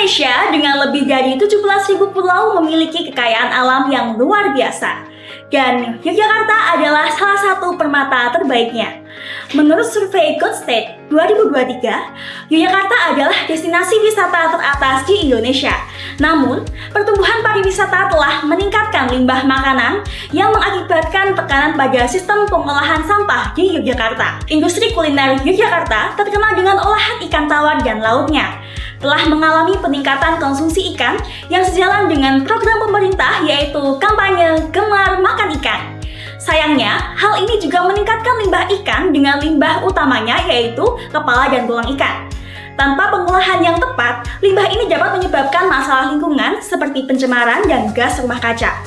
Indonesia dengan lebih dari 17.000 pulau memiliki kekayaan alam yang luar biasa. Dan Yogyakarta adalah salah satu permata terbaiknya. Menurut survei Good State 2023, Yogyakarta adalah destinasi wisata teratas di Indonesia. Namun, pertumbuhan pariwisata telah meningkatkan limbah makanan yang mengakibatkan tekanan pada sistem pengolahan sampah di Yogyakarta. Industri kuliner Yogyakarta terkenal dengan olahan ikan tawar dan lautnya. Telah mengalami peningkatan konsumsi ikan yang sejalan dengan program pemerintah yaitu kampanye Gemar Makan Ikan. Sayangnya, hal ini juga meningkatkan limbah ikan dengan limbah utamanya yaitu kepala dan tulang ikan. Tanpa pengolahan yang tepat, limbah ini dapat menyebabkan masalah lingkungan seperti pencemaran dan gas rumah kaca.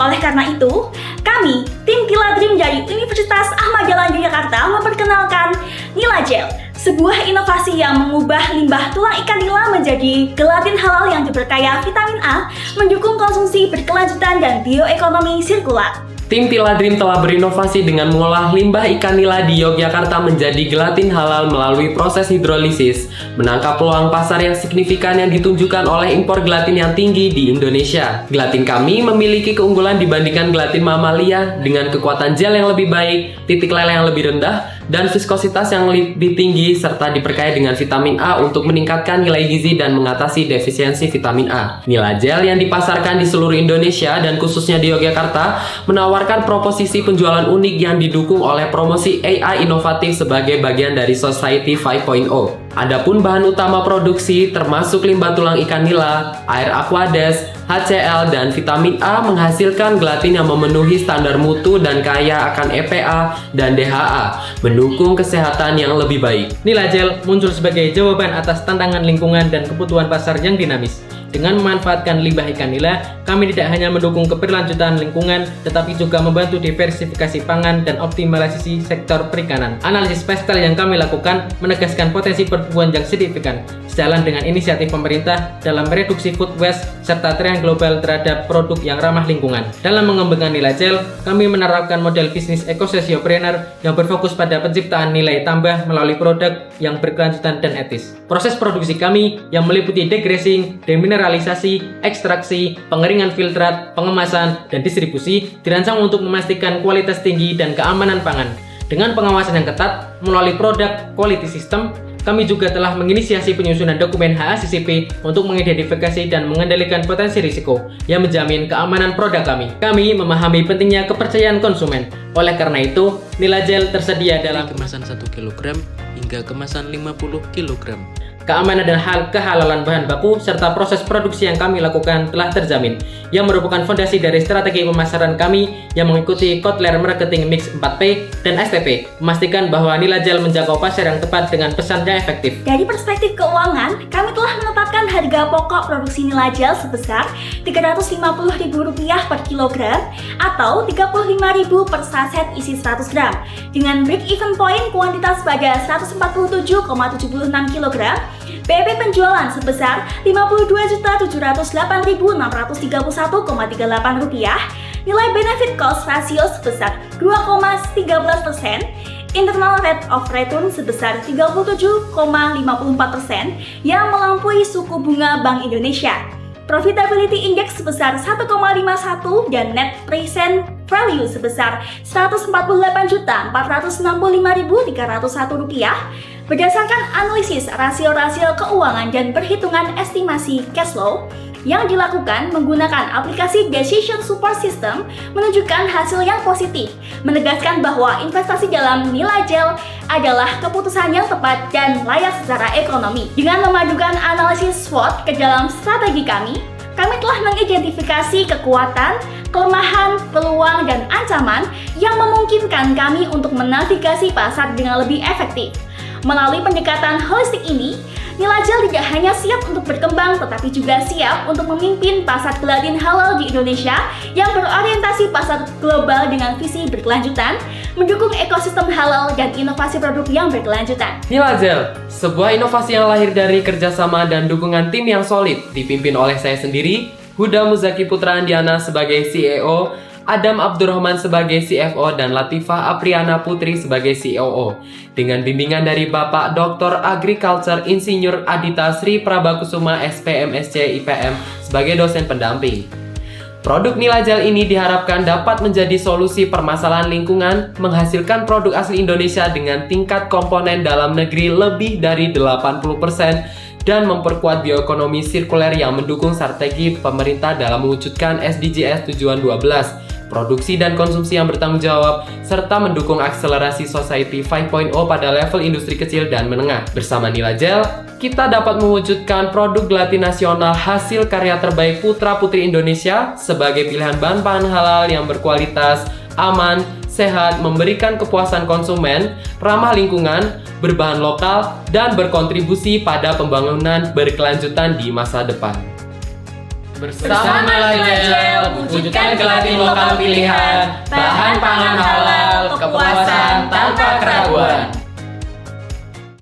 Oleh karena itu, kami, tim Tila Dream dari Universitas Ahmad Dahlan Yogyakarta memperkenalkan Nila Gel, sebuah inovasi yang mengubah limbah tulang ikan nila menjadi gelatin halal yang diperkaya vitamin A, mendukung konsumsi berkelanjutan dan bioekonomi sirkular. Tim Tila Dream telah berinovasi dengan mengolah limbah ikan nila di Yogyakarta menjadi gelatin halal melalui proses hidrolisis, menangkap peluang pasar yang signifikan yang ditunjukkan oleh impor gelatin yang tinggi di Indonesia. Gelatin kami memiliki keunggulan dibandingkan gelatin mamalia dengan kekuatan gel yang lebih baik, titik leleh yang lebih rendah, dan viskositas yang lebih tinggi serta diperkaya dengan vitamin A untuk meningkatkan nilai gizi dan mengatasi defisiensi vitamin A. Nila Gel yang dipasarkan di seluruh Indonesia dan khususnya di Yogyakarta menawarkan proposisi penjualan unik yang didukung oleh promosi AI inovatif sebagai bagian dari Society 5.0. Adapun bahan utama produksi termasuk limbah tulang ikan nila, air aquades, HCl, dan vitamin A menghasilkan gelatin yang memenuhi standar mutu dan kaya akan EPA dan DHA, mendukung kesehatan yang lebih baik. Nila Gel muncul sebagai jawaban atas tantangan lingkungan dan kebutuhan pasar yang dinamis. Dengan memanfaatkan limbah ikan nila, kami tidak hanya mendukung keberlanjutan lingkungan, tetapi juga membantu diversifikasi pangan dan optimalisasi sektor perikanan. Analisis pastel yang kami lakukan menegaskan potensi pertumbuhan yang signifikan, sejalan dengan inisiatif pemerintah dalam mereduksi food waste serta tren global terhadap produk yang ramah lingkungan. Dalam mengembangkan Nila Gel, kami menerapkan model bisnis ekososiopreneur yang berfokus pada penciptaan nilai tambah melalui produk yang berkelanjutan dan etis. Proses produksi kami yang meliputi degrading, demineralisasi, ekstraksi, pengeringan filtrat, pengemasan, dan distribusi dirancang untuk memastikan kualitas tinggi dan keamanan pangan. Dengan pengawasan yang ketat melalui produk quality system, kami juga telah menginisiasi penyusunan dokumen HACCP untuk mengidentifikasi dan mengendalikan potensi risiko yang menjamin keamanan produk kami. Kami memahami pentingnya kepercayaan konsumen. Oleh karena itu, Nila Gel tersedia dalam kemasan 1 kg hingga kemasan 50 kg. Keamanan dan kehalalan bahan baku serta proses produksi yang kami lakukan telah terjamin, yang merupakan fondasi dari strategi pemasaran kami yang mengikuti Kotler Marketing Mix 4P dan STP, memastikan bahwa Nila Gel menjangkau pasar yang tepat dengan pesan yang efektif. Dari perspektif keuangan, kami telah menetapkan harga pokok produksi Nila Gel sebesar Rp350.000 per kilogram atau Rp35.000 per saset isi 100 gram dengan break-even point kuantitas pada 147,76 kg, BEP penjualan sebesar Rp52.708.631,38, nilai benefit cost ratio sebesar 2,13%, internal rate of return sebesar 37,54% yang melampaui suku bunga Bank Indonesia. Profitability Index sebesar 1,51 dan Net Present Value sebesar Rp148.465.301 berdasarkan analisis rasio-rasio keuangan dan perhitungan estimasi cash flow yang dilakukan menggunakan aplikasi Decision Support System menunjukkan hasil yang positif, menegaskan bahwa investasi dalam Nila Gel adalah keputusan yang tepat dan layak secara ekonomi. Dengan memadukan analisis SWOT ke dalam strategi kami telah mengidentifikasi kekuatan, kelemahan, peluang, dan ancaman yang memungkinkan kami untuk menavigasi pasar dengan lebih efektif. Melalui pendekatan holistik ini, Nila Gel tidak hanya siap untuk berkembang, tetapi juga siap untuk memimpin pasar gelatin halal di Indonesia yang berorientasi pasar global dengan visi berkelanjutan, mendukung ekosistem halal dan inovasi produk yang berkelanjutan. Nila Gel, sebuah inovasi yang lahir dari kerjasama dan dukungan tim yang solid, dipimpin oleh saya sendiri, Huda Muzaki Putra Andiana sebagai CEO, Adam Abdurrahman sebagai CFO, dan Latifah Apriana Putri sebagai COO. Dengan bimbingan dari Bapak Dr. Agriculture Insinyur Adita Sri Prabakusuma SPMSC IPM sebagai dosen pendamping. Produk Nilajal ini diharapkan dapat menjadi solusi permasalahan lingkungan, menghasilkan produk asli Indonesia dengan tingkat komponen dalam negeri lebih dari 80%, dan memperkuat bioekonomi sirkuler yang mendukung strategi pemerintah dalam mewujudkan SDGs Tujuan 12, produksi dan konsumsi yang bertanggung jawab, serta mendukung akselerasi Society 5.0 pada level industri kecil dan menengah. Bersama Nilajal, kita dapat mewujudkan produk gelatin nasional hasil karya terbaik putra-putri Indonesia sebagai pilihan bahan-bahan halal yang berkualitas, aman, sehat, memberikan kepuasan konsumen, ramah lingkungan, berbahan lokal, dan berkontribusi pada pembangunan berkelanjutan di masa depan. Bersama Nilajal, wujudkan gelatin lokal pilihan, bahan pangan halal, kepuasan tanpa